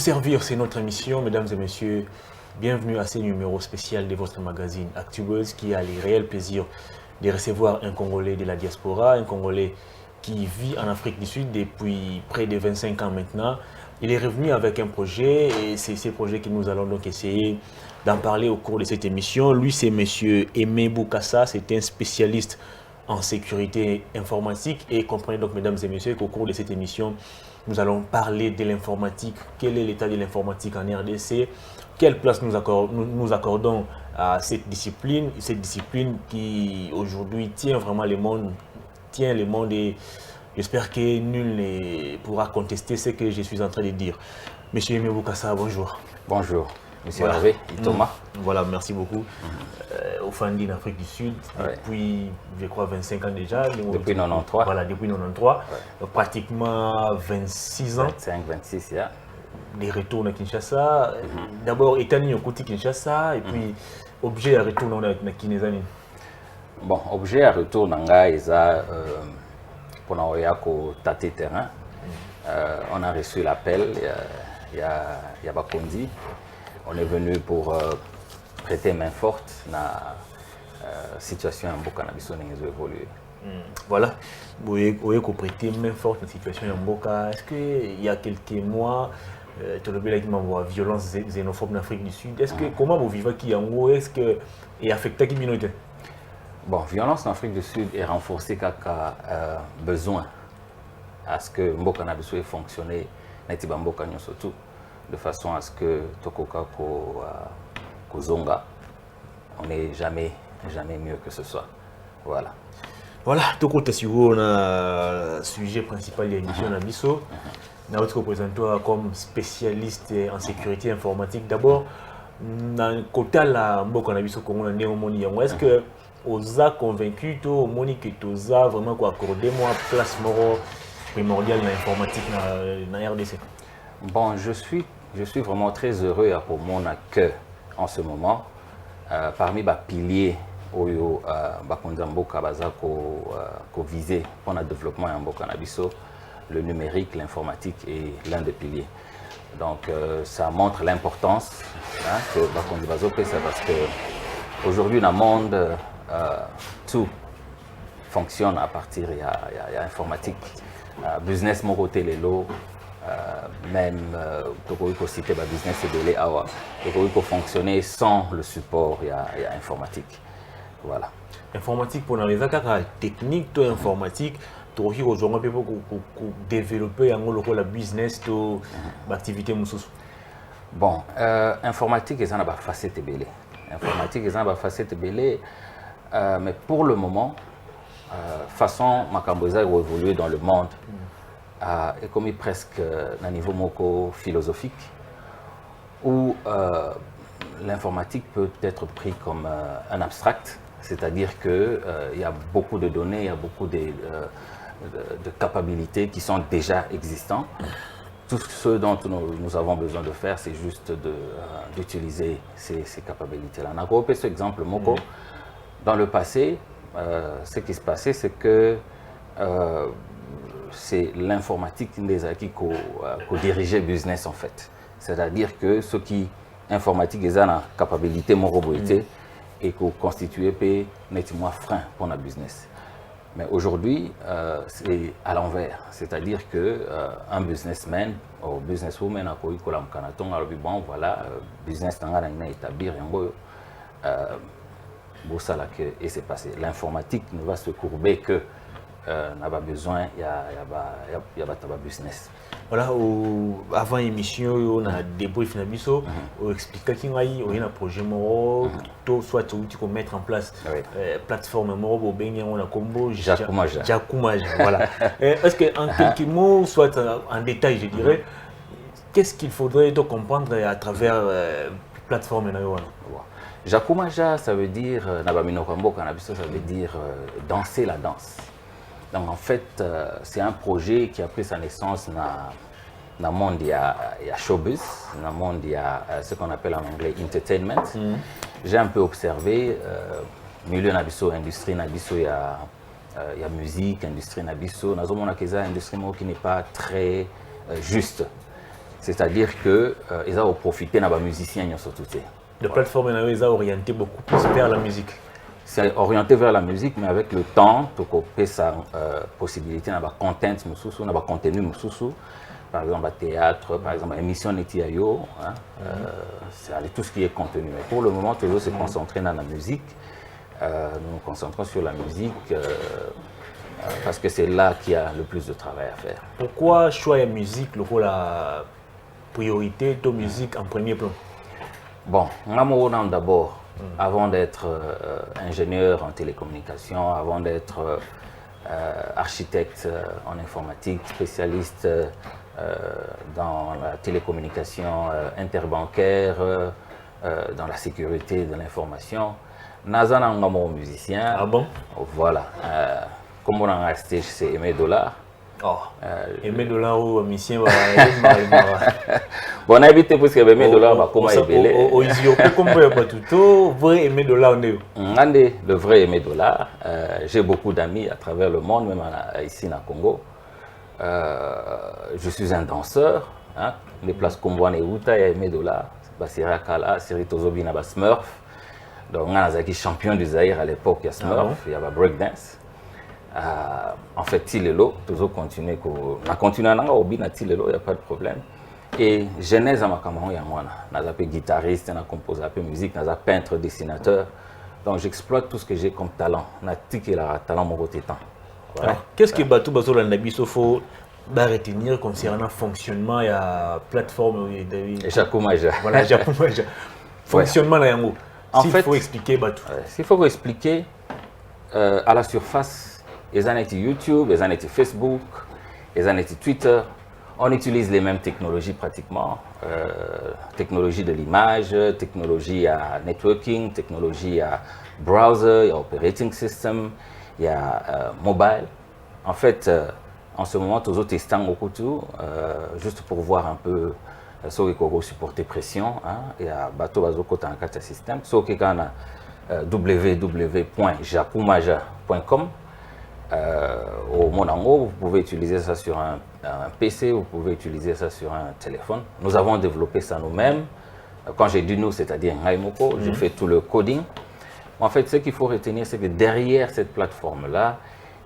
servir, c'est notre émission, mesdames et messieurs. Bienvenue à ce numéro spécial de votre magazine Actubuzz qui a le réel plaisir de recevoir un Congolais de la diaspora, un Congolais qui vit en Afrique du Sud depuis près de 25 ans maintenant. Il est revenu avec un projet et c'est ce projet que nous allons donc essayer d'en parler au cours de cette émission. Lui, c'est M. Aimé Boukassa, c'est un spécialiste en sécurité informatique et comprenez donc, mesdames et messieurs, qu'au cours de cette émission, nous allons parler de l'informatique. Quel est l'état de l'informatique en RDC? Quelle place nous accordons à cette discipline qui aujourd'hui tient vraiment le monde, et j'espère que nul ne pourra contester ce que je suis en train de dire. Monsieur Aimé Boukassa, bonjour. Bonjour, monsieur Hervé et Thomas. Voilà, merci beaucoup. Au Fandi en Afrique du Sud, depuis, je crois, 25 ans déjà. Depuis 93. Voilà, depuis 93. Pratiquement 26 ans. 25, 26, yeah. Des retours à Kinshasa. D'abord, Etani au côté Kinshasa, et puis objet à retour dans Kinezani. Bon, objet à retour dans Gaïza, pour nous tâter terrain. On a reçu l'appel, il y a Bakondi. On est venu pour prêter main forte dans la situation en Mboka Nabiso n'a évolué. Voilà, vous avez prêté main forte dans la situation en Mboka. Est-ce qu'il y a quelques mois, tu as vu la violence xénophobe en Afrique du Sud? Est-ce que comment vous vivez qui en haut? Est-ce que il affecte qui minorité? Bon, violence en Afrique du Sud est renforcée car besoin à ce que Mboka Nabiso ait fonctionné, Netiba Mboka surtout, de façon à ce que Tokoka Kozonga, on n'est jamais mieux que ce soit. Voilà. Voilà, Toko Tassiro, on a le sujet principal de l'émission Nabiso. Nous vous présentons comme spécialiste en sécurité informatique. D'abord, dans le côté de la Mboka Nabiso, est-ce que vous avez convaincu que vous avez vraiment accordé une place primordiale dans l'informatique dans la RDC? Bon, je suis vraiment très heureux pour mon accueil en ce moment. Parmi les piliers Oyo Bakonzamboka ko visé pour le développement en Mboka Nabiso, le numérique, l'informatique est l'un des piliers. Donc ça montre l'importance que Bakonzabazo fait, parce que aujourd'hui dans le monde tout fonctionne à partir il y a informatique, business mon côté les lots. Même il faut citer le business et il faut fonctionner sans le support il y a informatique. Voilà. Informatique pour les acteurs techniques de informatique, tu as aujourd'hui pour développer la business de l'activité. Bon, informatique est une facette belée. Informatique est une facette belée, mais pour le moment, façon Makamboza a évolué dans le monde. Est commis presque à un niveau philosophique où l'informatique peut être pris comme un abstract, c'est-à-dire qu'il y a beaucoup de données, il y a beaucoup de capacités qui sont déjà existantes. Tout ce dont nous avons besoin de faire, c'est juste d'utiliser ces capacités-là. On a repris cet exemple Moko. Dans le passé, ce qui se passait, c'est que c'est l'informatique qui dirigeait le business en fait. C'est-à-dire que ceux qui informatique ont la capacité de et qui constituent nettement frein pour le business. Mais aujourd'hui, c'est à l'envers. C'est-à-dire qu'un businessman ou businesswoman a eu un canaton, alors bon voilà, business est établi, et c'est passé. L'informatique ne va se courber que n'a pas besoin, il y a pas business. Voilà, avant l'émission, on a débrief Nabiso, on explique qu'il y a un projet soit tu peux mettre en place plateforme pour baigner on a combo Jakumaja. Voilà. Est-ce que en quelques mots, soit en détail, je dirais, qu'est-ce qu'il faudrait comprendre à travers plateforme Jakumaja, ça veut dire ça veut dire danser la danse. Donc en fait, c'est un projet qui a pris sa naissance dans le monde, il y a showbiz, dans le monde, il y a ce qu'on appelle en anglais entertainment. J'ai un peu observé, milieu nabiso, industrie nabiso, il y a musique, industrie nabiso. Nous avons une industrie qui n'est pas très juste. C'est-à-dire que ils ont profité de musiciens surtout. La plateforme est orientée beaucoup plus vers la musique. C'est orienté vers la musique, mais avec le temps, tu as sa possibilité d'avoir content, d'avoir contenu, par exemple, à théâtre, par exemple, à émission Netiayo, hein, c'est tout ce qui est contenu. Mais pour le moment, toujours se concentrer dans la musique. Nous nous concentrons sur la musique parce que c'est là qu'il y a le plus de travail à faire. Pourquoi choisir la musique, la priorité de musique en premier plan? Bon, d'abord, avant d'être ingénieur en télécommunications, avant d'être architecte en informatique, spécialiste dans la télécommunication interbancaire, dans la sécurité de l'information, Nazan un musicien. Ah bon? Voilà. Comme on a resté chez Aimé Dollar. Oh. Aimé Dollar ou musicien bon, on a évité parce que Aimé Dollar va comment ébeler. Au Isio, comme vous avez tout, vrai Aimé Dollar le vrai Aimé Dollar. J'ai beaucoup d'amis à travers le monde, même ici au Congo. Je suis un danseur. Hein, les places comme Wane Uta, il y a Aimé Dollar, Basira Kala, Siri Tozobi Naba Smurf. Donc, on a été champion du Zaïre à l'époque, il y a Smurf, il y a breakdance. En fait, Tilelo, toujours continuer. On a continué à Obi, Tilelo, il n'y a pas de problème. Et Genèse à Macameron, il y a moi. On a été guitariste, on a composé un peu de musique, on a peintre, dessinateur. Donc, j'exploite tout ce que j'ai comme talent. On a tiqué la talent mon côté temps. Qu'est-ce que Batou Bazo Landabi faut retenir concernant le fonctionnement et la plateforme et Jakumaja. Voilà, Jakumaja. Fonctionnement là, s'il faut expliquer Batou. S'il faut expliquer, à la surface, les années YouTube, les années Facebook, les années Twitter, on utilise les mêmes technologies pratiquement. Technologie de l'image, technologie à networking, technologie à browser, il y a operating system, il y a mobile. En fait, en ce moment, tous les testons au couteau, juste pour voir un peu ce qu'on supporter pression. Il y a bateau bazoko dans un système. Ce qui est www.jakumaja.com. Au Monango, vous pouvez utiliser ça sur un PC, vous pouvez utiliser ça sur un téléphone. Nous avons développé ça nous-mêmes. Quand j'ai dit nous, c'est-à-dire Ngaimoko, j'ai fait tout le coding. En fait, ce qu'il faut retenir, c'est que derrière cette plateforme-là,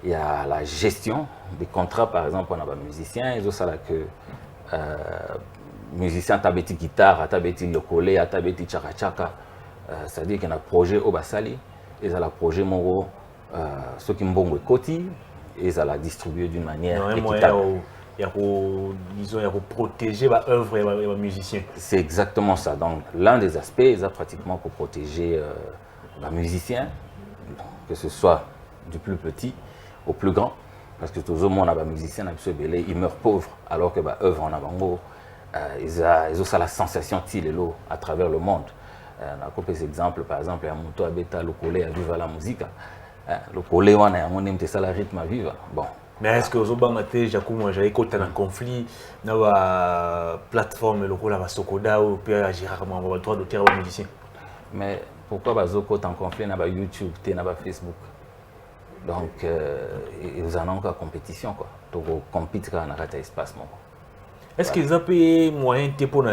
il y a la gestion des contrats. Par exemple, on a des musiciens, ils ont ça là que musicien tabeti guitare, tabeti lokole, tabeti chaka chaka. C'est-à-dire qu'il y a un projet au Basali, ils ont un projet Moro. Ceux qui m'ont côté, ils allaient distribuer d'une manière équitable. Il y a protéger l'œuvre et les musiciens. C'est exactement ça. Donc, l'un des aspects, ils ont pratiquement pour protéger les musiciens, que ce soit du plus petit au plus grand. Parce que tout le monde a des musiciens, ils meurent pauvres, alors que l'œuvre en avant, ils ont la sensation de à travers le monde. On a copié des exemples, par exemple, il y a Mouto Abeta, le collé à vivre la musique. Le collé, on a un ça le rythme à vivre. Bon. Mais est-ce que vous avez un conflit dans la plateforme, le rôle de Sokoda ou le Gérardement, le droit d'auteur aux musiciens? Mais pourquoi vous avez un conflit dans YouTube, dans Facebook? Donc, ils en ont encore compétition. Donc, ils compitent dans l'espace. Est-ce qu'ils ont des moyens pour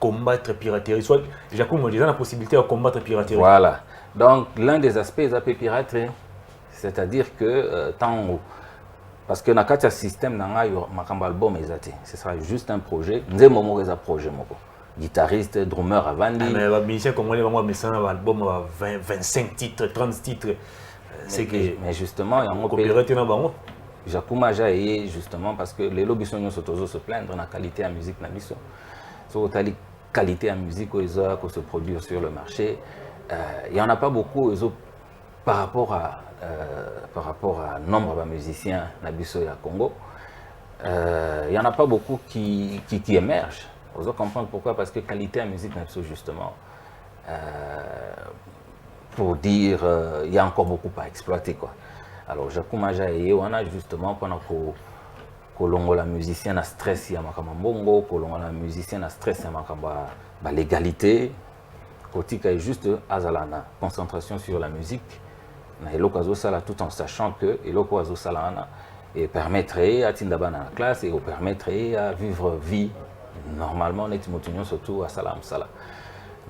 combattre la piraterie? Soit, Jacob me disait la possibilité de combattre la piraterie. Voilà. Donc, l'un des aspects de la piraterie, c'est-à-dire que parce que dans le système, ce sera juste un projet. Nous avons un projet. Guitariste, drummer avant. Mais les musiciens comme moi, un album 25 titres, 30 titres. Mais justement, il y a un copyright dans le Jakumaja est justement parce que les lobbies se plaindre de la qualité de la musique. Sur la qualité de la musique qui se produit sur le marché, il n'y en a pas beaucoup par rapport à nombre de musiciens au Congo. Il n'y en a pas beaucoup qui émergent. Vous allez comprendre pourquoi, parce que la qualité de la musique, justement, pour dire il y a encore beaucoup à exploiter. Quoi. Alors, Jakumaja on a justement pendant que la musicien a stress, il y a Makamambongo, que la musicien a stress, il y a l'égalité. Côté juste azalana, concentration sur la musique. Et l'occasion ça tout en sachant que et l'occasion ça et permettrait à Tindaba dans la classe et permettrait à vivre vie normalement surtout à Salam Sala.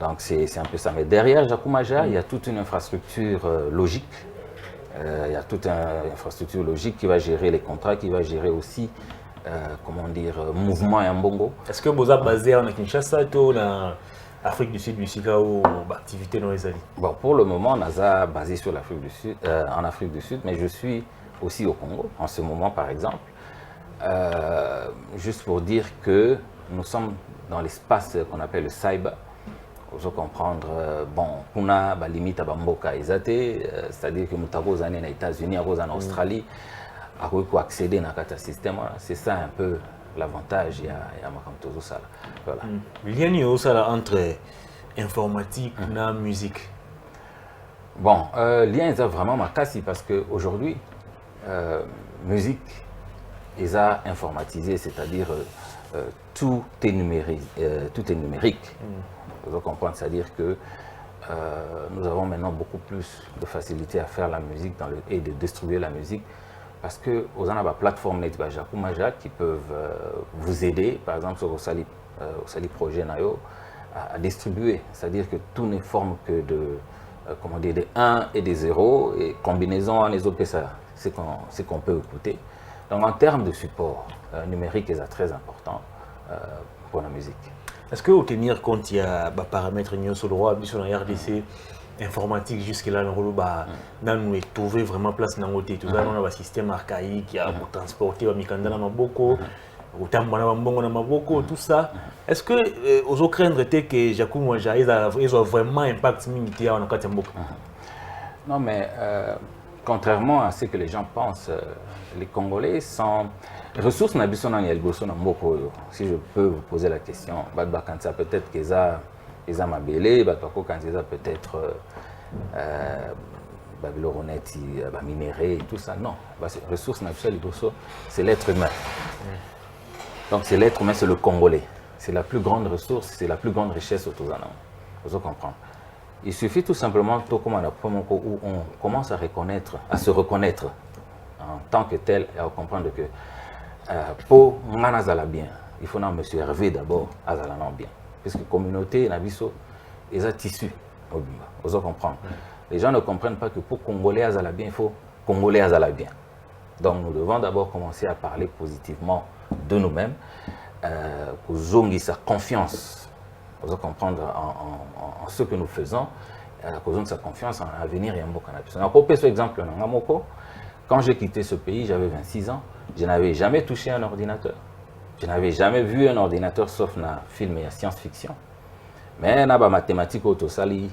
Donc c'est un peu ça. Mais derrière Jakumaja, il y a toute une infrastructure logique. Il y a toute une infrastructure logique qui va gérer les contrats, qui va gérer aussi, comment dire, mouvement et mbongo. Est-ce que vous êtes basé en Kinshasa ou en Afrique du Sud, ou activité dans les alliés? Bon, pour le moment, on est basé sur l'Afrique du Sud, en Afrique du Sud, mais je suis aussi au Congo, en ce moment par exemple. Juste pour dire que nous sommes dans l'espace qu'on appelle le cyber. Vous comprendre, bon, on a la limite à Bamboka c'est-à-dire que nous avons aux États-Unis, en Australie, à accéder à ce système. C'est ça un peu l'avantage, il y a tout ça. Voilà. Il y a un entre informatique et musique. Bon, lien est vraiment ma casse parce qu'aujourd'hui, musique est informatisé, c'est-à-dire tout est numérique. Vous comprenez, c'est-à-dire que nous avons maintenant beaucoup plus de facilité à faire la musique et de distribuer la musique parce que aux a plateforme Jakumaja qui peuvent vous aider, par exemple sur Osali Projet Nayo, à distribuer, c'est-à-dire que tout ne forme que de comment dire, des 1 et des 0 et combinaison en les OP, c'est qu'on peut écouter. Donc en termes de support numérique, c'est très important pour la musique. Est-ce que vous tenir compte, il y a des paramètres sur le droit, sur la RDC, informatique jusque-là, nous trouver vraiment place dans le côté. Tout ça, on a un système archaïque, il y a transporter, tout ça. Est-ce que vous avez craindre que Jakou Mwaja, ils ont vraiment un impact militaire en Akatamboka? Non, mais contrairement à ce que les gens pensent, les Congolais sont ressources si je peux vous poser la question, peut-être qu'ils ont mabélé, peut-être minéré et tout ça. Non, ressources c'est l'être humain. Donc c'est l'être humain, c'est le Congolais. C'est la plus grande ressource, c'est la plus grande richesse au Touzanam. Vous comprenez? Il suffit tout simplement où on commence à se reconnaître en tant que tel et à comprendre que pour Manazala bien, il faut M. Hervé d'abord à Zalanan bien. Parce que la communauté, ils ont tissu. Vous comprenez? Les gens ne comprennent pas que pour Congolais à Zala bien, il faut Congolais à Zala bien. Donc nous devons d'abord commencer à parler positivement de nous-mêmes, pour zongi sa confiance. Vous comprendre en ce que nous faisons, à cause de sa confiance en l'avenir et en Bokanabis. On a coupé ce exemple dans Ngamoko. Quand j'ai quitté ce pays, j'avais 26 ans, je n'avais jamais touché un ordinateur. Je n'avais jamais vu un ordinateur sauf dans film et science-fiction. Mais dans la mathématique, autosali,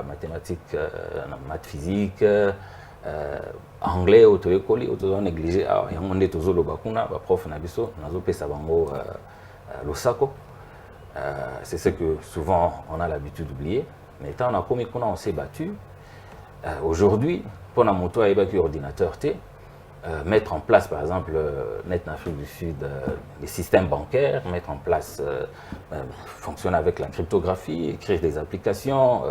mathématiques, maths physique, anglais, auto-école, auto-négligé, on est toujours le bakuna, prof nabiso, nazo pesa bango l'osako. C'est ce que souvent on a l'habitude d'oublier. Mais tant on a commis qu'on on s'est battu. Aujourd'hui, pour la moto avec ordinateur, mettre en place par exemple net en Afrique du Sud les systèmes bancaires, mettre en place fonctionner avec la cryptographie, écrire des applications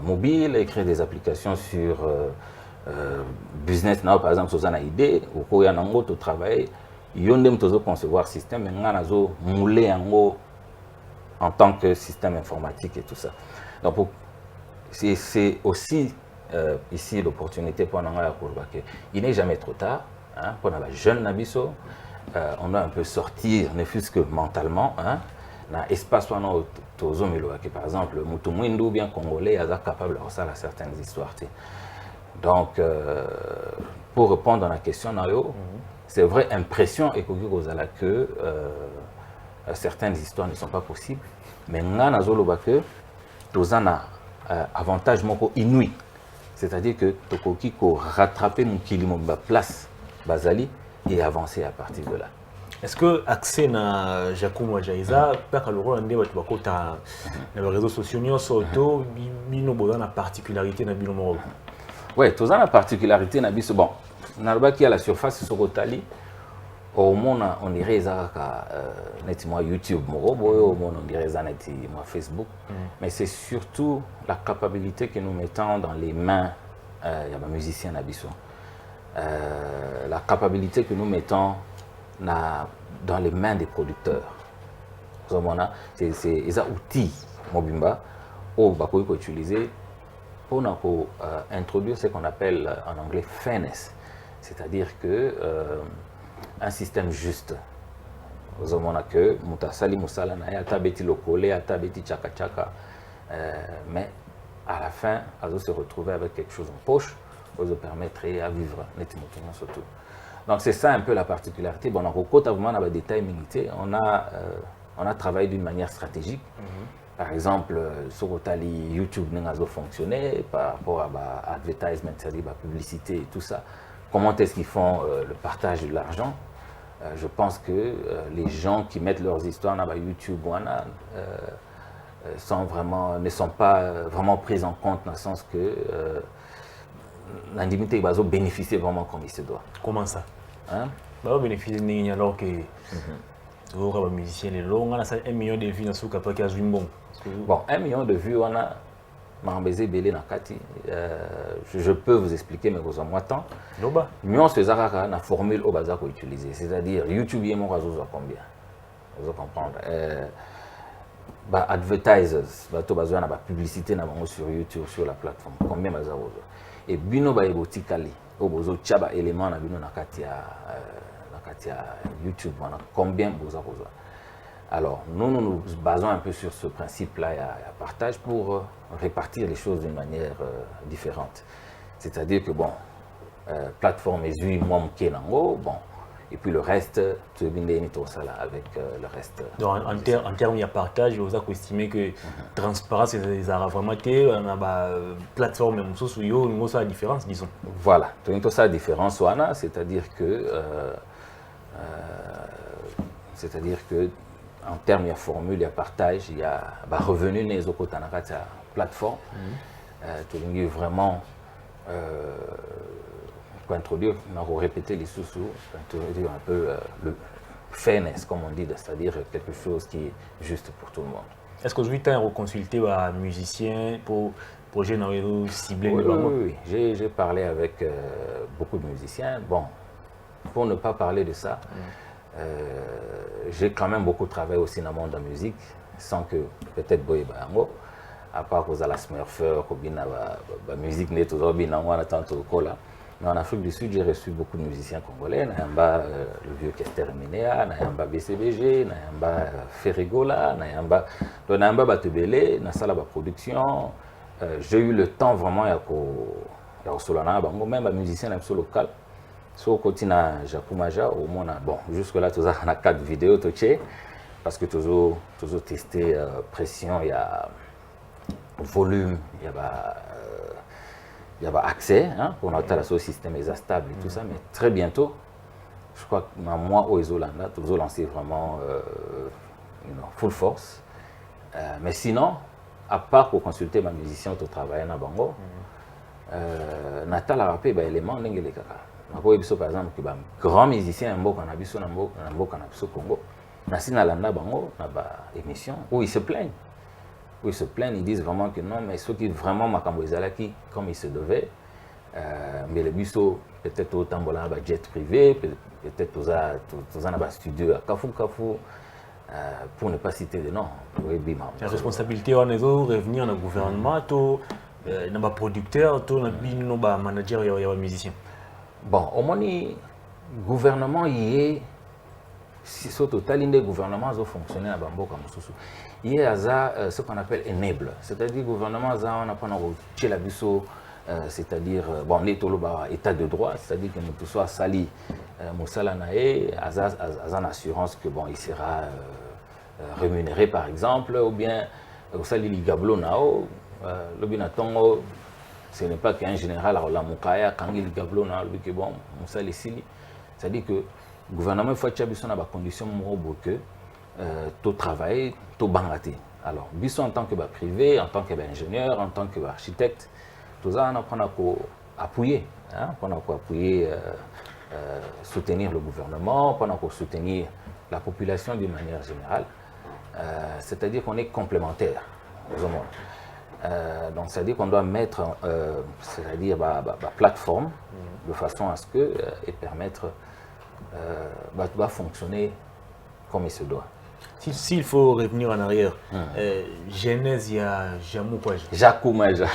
mobiles, écrire des applications sur business now par exemple sur une idée ou quoi y a un autre travail, yondem tozo concevoir système mais nganazo mouler en tant que système informatique et tout ça. Donc c'est aussi ici l'opportunité pour nous que il n'est jamais trop tard hein, pour les jeunes nabiso on doit un peu sortir ne fût-ce que mentalement hein, dans l'espace où on a par exemple Mutumwindu ou bien congolais est capable de faire certaines histoires. Donc pour répondre à la question c'est vrai impression et que certaines histoires ne sont pas possibles mais nous avons que avantage inouï. C'est-à-dire que Tokoki ko rattraper mon kilimomba place Bazali et avancer à partir de là. Est-ce que accès na Jakou Mwaja pas que le rôle ndé batu bakota na réseaux sociaux nyonso to bino boza na particularité na bino moko? Ouais, toza na particularité na biso bon. Na qui à la surface sokotali au monde on dirait ça nettement YouTube moko boyo au monde on dirait ça nettement Facebook mais c'est surtout la capacité que nous mettons dans les mains il y a des musiciens nabiso la capacité que nous mettons dans les mains des producteurs. C'est des outils mobimba où on peut utiliser pour introduire ce qu'on appelle en anglais fairness, c'est-à-dire que un système juste. Vous avez que mutasali musala na ya tabeti lokole tabeti chaka chaka, mais à la fin, on se retrouver avec quelque chose en poche pour se permettre à vivre nettement surtout. Donc c'est ça un peu la particularité. Bon, on a des détails milités. On a travaillé d'une manière stratégique. Par exemple, sur YouTube n'a pas fonctionné par rapport à l'advertisement, c'est-à-dire la publicité et tout ça. Comment est-ce qu'ils font le partage de l'argent? Je pense que les gens qui mettent leurs histoires dans YouTube ne sont pas vraiment pris en compte dans le sens que l'individu va bénéficier vraiment comme il se doit. Comment ça? Hein? Bah, bénéficier alors que les musiciens, les longs, on a 1 million de vues dans ce cas qui a bon. Bon, 1 million de vues, on a Mambézé Belé Nakati. Je peux vous expliquer, mais vous en moi temps. Nous, c'est la formule au bazar qu'on utilise. C'est-à-dire, YouTube, il y a mon réseau combien? Vous comprenez? Advertisers, besoin de publicité sur YouTube, sur la plateforme. Combien bazar? Et bino ba ebotikali, au bozo tchaba élément na bino nakati ya YouTube, combien bazar? Alors, nous basons un peu sur ce principe-là à partage pour répartir les choses d'une manière différente. C'est-à-dire que, bon, plateforme est moi, bon, et puis le reste, tu es ça là avec le reste. Donc, en termes de partage, vous avez estimé que transparence, c'est vraiment la plateforme, c'est la différence, disons. Voilà, c'est ça la différence, c'est-à-dire que en termes de formule, il y a partage, il y a revenu les autres plateforme. Tu as vraiment pour introduire, on va répéter les sous-sous, introduire un peu le fairness, comme on dit, c'est-à-dire quelque chose qui est juste pour tout le monde. Est-ce que aujourd'hui, tu as consulté un musicien pour projet ciblé? Oui, j'ai parlé avec beaucoup de musiciens. Bon, pour ne pas parler de ça, j'ai quand même beaucoup travaillé aussi dans le monde de la musique, sans que peut-être Boy Bango, à part que la Smurfer, la musique n'est toujours bien en tant que là. Mais en Afrique du Sud, j'ai reçu beaucoup de musiciens congolais. Le vieux Kester Minea, BCBG, Ferrigola, Nayamba Batebele, Nasala Production. J'ai eu le temps vraiment même les musiciens local. Sur le côté de Jakumaja, au moins, bon, jusque-là, tu as 4 vidéos, parce que tu as testé pression, il y a volume, il y a accès, hein, pour notre système est stable et tout ça, mais très bientôt, je crois que moi, au Isolanda, tu as lancé vraiment full force. Mais sinon, à part pour consulter ma musicien, tu travailles dans Bango, Natal a rappelé des éléments de par exemple, que grand musicien au Congo, émission où ils se plaignent. Où ils se plaignent, ils disent vraiment que non, mais ceux qui vraiment Macambozalaki comme ils se devaient, mais le busso peut-être autant de jet privé, peut-être tous un studio à Kafou, pour ne pas citer de noms. La responsabilité on est revenir dans le gouvernement, dans le producteur, dans le manager et le musicien. Bon, au moins, le gouvernement, il est au total, le gouvernement a fonctionné à Bamboka Moussoussou. Il y a ce qu'on appelle enable, c'est-à-dire le gouvernement on a pas la biso, c'est-à-dire bon, état de droit, c'est-à-dire que nous soit sali Moussala Nae, une assurance que bon, il sera rémunéré par exemple, ou bien au sali Ligablo Nao, le binatongo. Ce n'est pas qu'un général à la Moukaya, quand il y a un bon, c'est-à-dire que le gouvernement faut que des conditions que tout travail, tout bangaté. Alors, en tant que privé, en tant qu'ingénieur, en tant qu'architecte, tout ça, on a appuyer, on a appuyer, soutenir le gouvernement, on a soutenir la population d'une manière générale. C'est-à-dire qu'on est complémentaires. Donc, c'est-à-dire qu'on doit mettre, c'est-à-dire la plateforme de façon à ce que et permettre de fonctionner comme il se doit. S'il faut revenir en arrière, Genèse, il y a Jamou quoi? Jakumaja.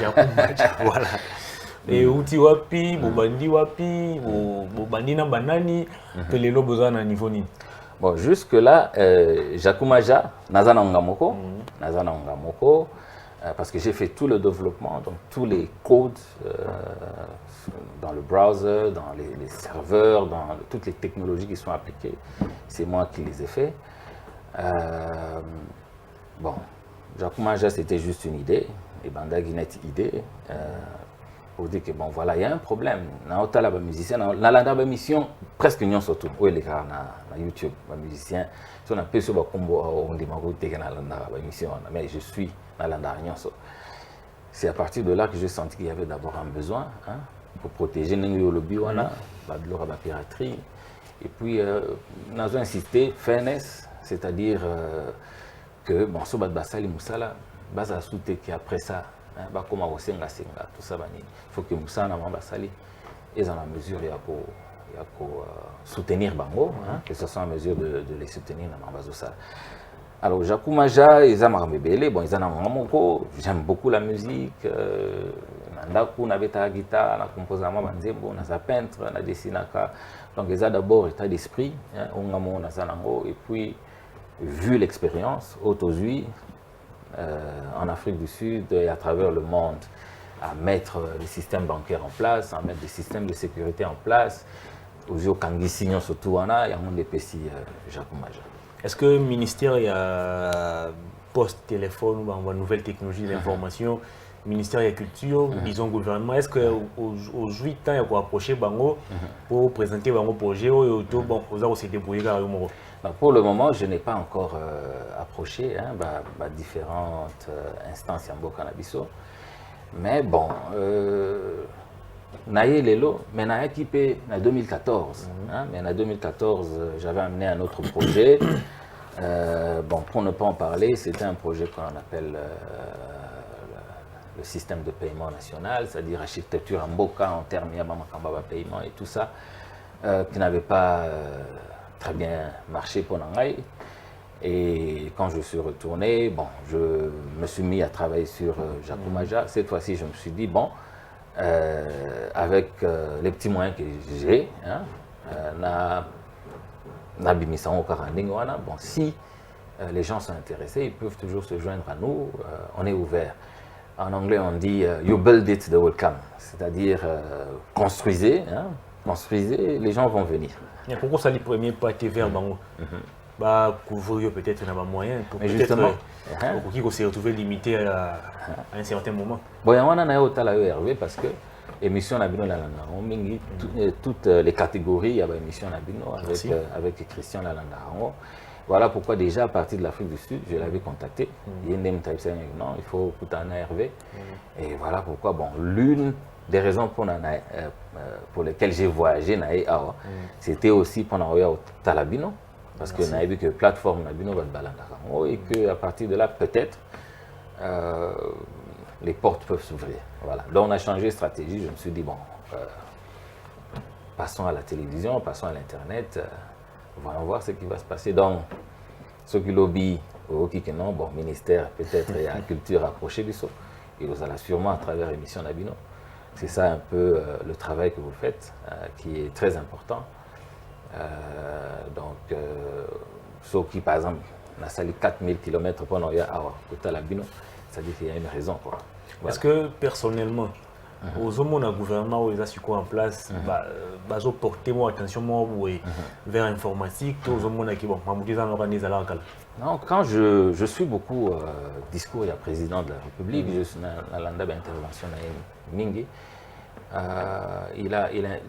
Voilà. Et Outi Wapi, Bobandi Wapi, Bobandi na Banani, que les lobes ont un niveau ni. Bon, jusque-là, Jakumaja, Nazana Ongamoko, parce que j'ai fait tout le développement, donc tous les codes dans le browser, dans les serveurs, dans toutes les technologies qui sont appliquées, c'est moi qui les ai fait. Bon, Jakumaja, c'était juste une idée, et Bandagi net idée, pour dire que bon, voilà, il y a un problème. Dans la musicien, dans la mission, presque nous surtout, où les gars na YouTube, les musiciens, si on a peu sur le combo, on dit que la mission, mais je suis dans la c'est à partir de là que j'ai senti qu'il y avait d'abord un besoin pour protéger le lobby, la piraterie, et puis nous avons insisté, fairness, c'est-à-dire que bon, sur Basali Moussala, Baza Souté qui après ça, comme tout ça, il faut que Moussa Basali est en mesure de soutenir Bango, que ce soit en mesure de les soutenir dans Bazosa. Alors, Jakumaja, ils ont j'aime beaucoup la musique. On avait la guitare, la composition, on a peintre, on a dessiné. Donc, ils ont d'abord état d'esprit, et puis, vu l'expérience, aujourd'hui, en Afrique du Sud et à travers le monde, à mettre les systèmes bancaires en place, à mettre des systèmes de sécurité en place. Aujourd'hui, au Kangisignon, surtout, il y a un des petits Jakumaja. Est-ce que le ministère il y a post-téléphone ou nouvelles technologies d'information, ministère de la culture, disons gouvernement, est-ce qu'aujourd'hui, il y a quoi approcher Bango pour présenter Bango projet ou bon, vous se débrouiller pour le moment, je n'ai pas encore approché différentes instances en Bokanabiso. Mais bon, Naye Lelo, mais Naye typé en 2014. Mais en 2014, j'avais amené un autre projet. Bon, pour ne pas en parler, c'était un projet qu'on appelle le système de paiement national, c'est-à-dire architecture en Boka en termes de paiement et tout ça, qui n'avait pas très bien marché pour Nangaï. Et quand je suis retourné, bon, je me suis mis à travailler sur Jakumaja. Cette fois-ci, je me suis dit, bon, avec les petits moyens que j'ai, bon, si les gens sont intéressés, ils peuvent toujours se joindre à nous, on est ouvert. En anglais, on dit you build it, they will come, c'est-à-dire construisez, les gens vont venir. Et pourquoi ça, les premiers pas été vers Bango couvrir peut-être un moyen pour peut-être qui s'est retrouvé limité à un certain moment. Bon, il y a un Hervé parce que émission Nabino toutes les catégories, il y a une émission Nabino avec Christian Lalandarango. Voilà pourquoi déjà à partir de l'Afrique du Sud, je l'avais contacté. Il faut écouter un Hervé. Et voilà pourquoi, bon, l'une des raisons pour lesquelles j'ai voyagé, c'était aussi pendant au Talabino. Parce que nous avons vu que la plateforme Nabino va balandarango et qu'à partir de là, peut-être, les portes peuvent s'ouvrir. Voilà. Donc on a changé de stratégie. Je me suis dit, bon, passons à la télévision, passons à l'Internet, voyons voir ce qui va se passer. Donc, ceux qui lobby, bon, ministère, peut-être, il y a la culture approchée du saut. Et vous allez sûrement à travers l'émission Nabino. C'est ça un peu le travail que vous faites, qui est très important. Donc, ceux qui, par exemple, on a sali 4000 km pour nous à Talabino, ça dit qu'il y a une raison. Voilà. Est-ce que personnellement, aux hommes de gouvernement où ils ont su quoi en place, ils ont porté mon attention vers l'informatique, aux hommes qui vont m'organiser à la non, quand je suis beaucoup discours du président de la République, je suis dans l'anda d'intervention de Mingi.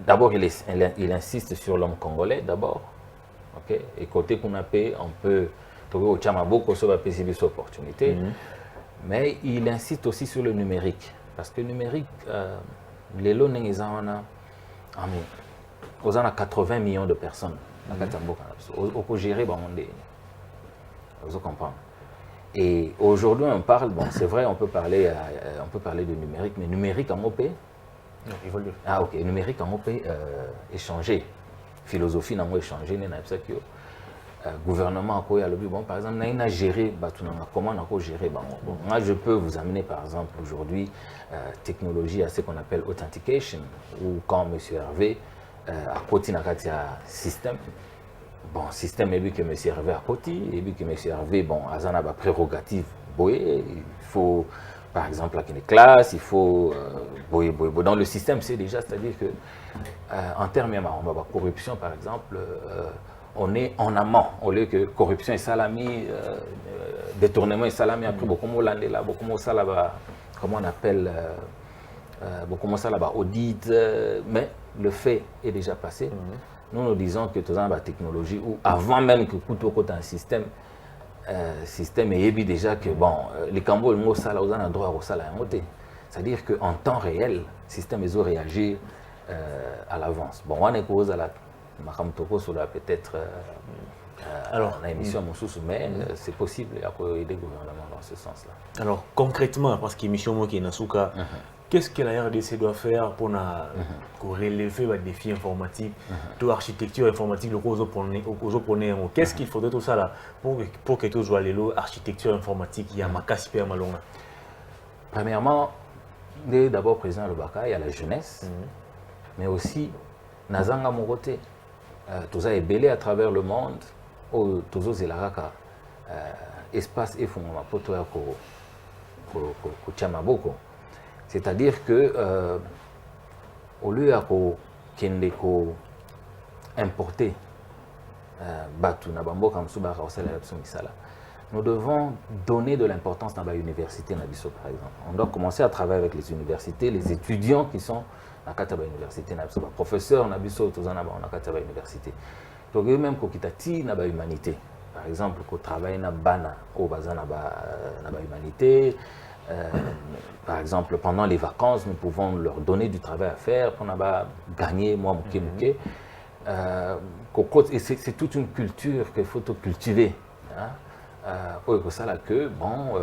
D'abord, il insiste sur l'homme congolais, d'abord. Okay? Et côté qu'on a payé, on peut trouver au Tchamaboko sur la opportunité. Mais il insiste aussi sur le numérique. Parce que le numérique, les lots, on a 80 millions de personnes. On peut gérer, vous comprenez. Et aujourd'hui, on parle, bon, c'est vrai, on peut parler de numérique, mais numérique en OP. Non, évolue. Ah, ok, numérique en OP, échanger. Philosophie, n'a pas échangé, n'a pas que gouvernement, bon, par exemple, n'a pas géré, comment on a géré. Bon, moi, je peux vous amener, par exemple, aujourd'hui, technologie à ce qu'on appelle authentication, ou quand M. Hervé, à côté, il y a un système. Bon, système, et puis que M. Hervé à côté, et puis que M. Hervé, bon, à a une prérogative, il faut, par exemple, avec une classe, il faut, dans le système, c'est déjà, c'est-à-dire que, en termes de corruption, par exemple, on est en amont, au lieu que corruption et salami, détournement et salami, après, beaucoup de là, beaucoup de ça là-bas, comment on appelle, beaucoup de ça là-bas, audit, mais le fait est déjà passé. Nous disons que tout la technologie, ou avant même que tout côté un système est déjà que bon, les Cambos, le mot ça, là, on a droit au salaire. C'est-à-dire qu'en temps réel, le système ils ont réagi à l'avance. Bon, on est cause à la Makam Toko sur peut-être alors la émission mais c'est possible il y a des gouvernements dans ce sens-là. Alors concrètement, parce que l'émission qui est Nasuka, qu'est-ce que la RDC doit faire pour relever les défis informatiques, de l'architecture informatique, qu'est-ce qu'il faudrait tout ça là pour que tout soit l'architecture informatique, il y a ma casse super malonga. Premièrement, d'abord président Lobaka, il y a la jeunesse, mais aussi Nazanga Morote, tout ça est belé à travers le monde, tout ça c'est la espace et fondement pour toi ko c'est-à-dire que au lieu de importer nous devons donner de l'importance dans l'université, par exemple. On doit commencer à travailler avec les universités, les étudiants qui sont dans l'université, les professeurs, dans l'université. Donc, même quand on dans l'humanité, par exemple, quand on travaille dans l'humanité, par exemple, pendant les vacances, nous pouvons leur donner du travail à faire pour gagner, moi, et c'est toute une culture qu'il faut cultiver. Que bon,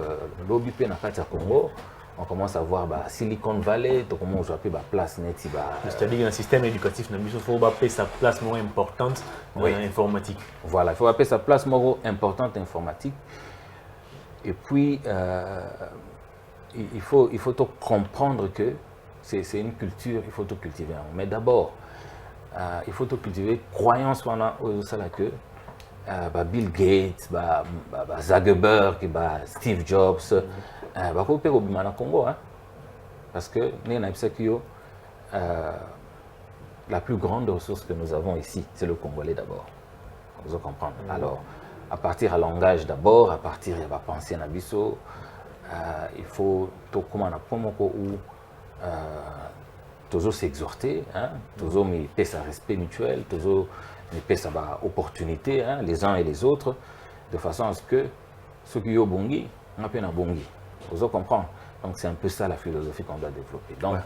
l'OBP dans le Congo, on commence à voir Silicon Valley, on commence à voir place net. C'est-à-dire que dans le système éducatif, il faut appeler sa place moins importante dans l'informatique. Voilà, il faut appeler sa place moins importante informatique. Et puis, il faut comprendre que c'est une culture, il faut tout cultiver. Mais d'abord, il faut tout cultiver croyance que Bill Gates, Zuckerberg, Steve Jobs, Congo, parce que la plus grande ressource que nous avons ici, c'est le Congolais d'abord. Vous comprenez. Alors, à partir du langage d'abord, à partir de la pensée nabiso, il faut tout comme toujours s'exhorter, toujours mais sa respect mutuel, toujours mais sa opportunité, les uns et les autres, de façon à ce que ceux qui ont bongi, on appelle un bongi. Vous comprenez. Donc c'est un peu ça la philosophie qu'on doit développer. Donc,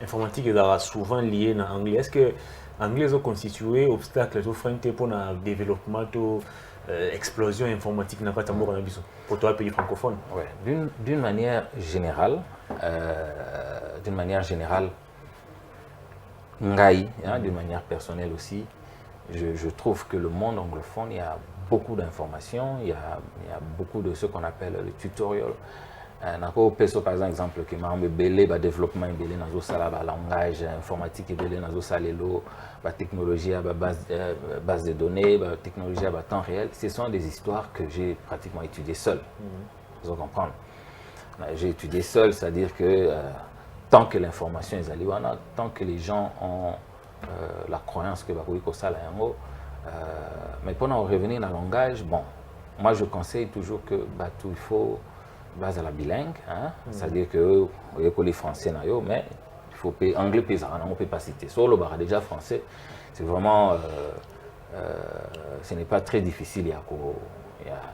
informatique est souvent liée à l'anglais. Est-ce que l'anglais a constitué obstacle pour le développement de l'explosion informatique pour toi, pays francophone? Oui, d'une manière générale, d'une manière personnelle aussi, je trouve que le monde anglophone, il y a beaucoup d'informations, il y a beaucoup de ce qu'on appelle le tutorial. Par exemple, qui m'a belé le développement belé dans le langage informatique belé dans la technologie à base de données, la technologie à temps réel. Ce sont des histoires que j'ai pratiquement étudiées seul. Vous comprenez. J'ai étudié seul, c'est-à-dire que tant que l'information est allée, tant que les gens ont la croyance que ça mais pendant revenir dans le langage, bon, moi je conseille toujours que il faut base à la bilingue, c'est-à-dire que les français mais il faut payer anglais, on ne peut pas citer. Sur le bar déjà français, c'est vraiment ce n'est pas très difficile, il y a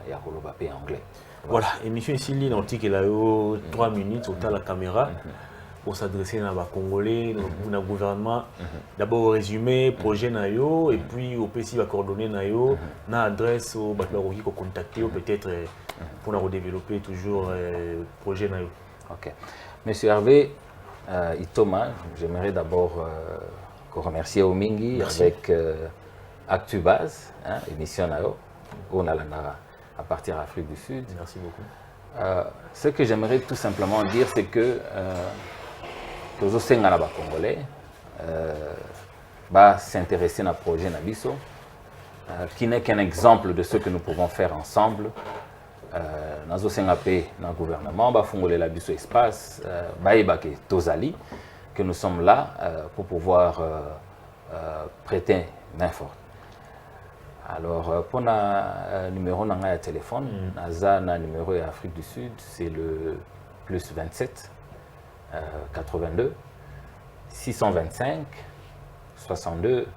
le anglais. Voilà, émission ici, l'identité, il a eu 3 minutes, au la caméra. pour s'adresser à la Congolais, au gouvernement. D'abord au résumé, projet nayo, et puis au PC va coordonner nayo, na adresse au Batlarogi qu'on contacter peut-être pour nous développer toujours projet nayo. Ok. Monsieur Hervé Itoma, j'aimerais d'abord remercier Omingi avec ActuBase, hein, émission nayo, on a à partir d'Afrique du Sud. Merci beaucoup. Ce que j'aimerais tout simplement dire, c'est que tous les Congolais va s'intéresser à projet Nabiso, qui n'est qu'un exemple de ce que nous pouvons faire ensemble. Dans le gouvernement, va fongoler la biso espace, Tozali, que nous sommes là pour pouvoir prêter main forte. Alors, pour le numéro de téléphone, le numéro d'Afrique du Sud, c'est le plus 27 82 625 62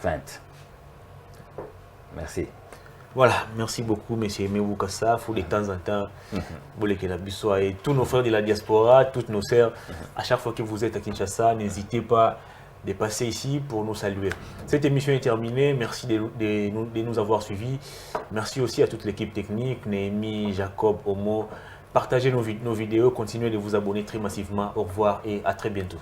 20. Merci. Voilà, merci beaucoup, M. Emebou Kassa. Il faut de temps en temps, et tous nos frères de la diaspora, toutes nos sœurs, à chaque fois que vous êtes à Kinshasa, n'hésitez pas de passer ici pour nous saluer. Cette émission est terminée. Merci de nous avoir suivis. Merci aussi à toute l'équipe technique, Néhémie, Jacob, Omo. Partagez nos vidéos, continuez de vous abonner très massivement. Au revoir et à très bientôt.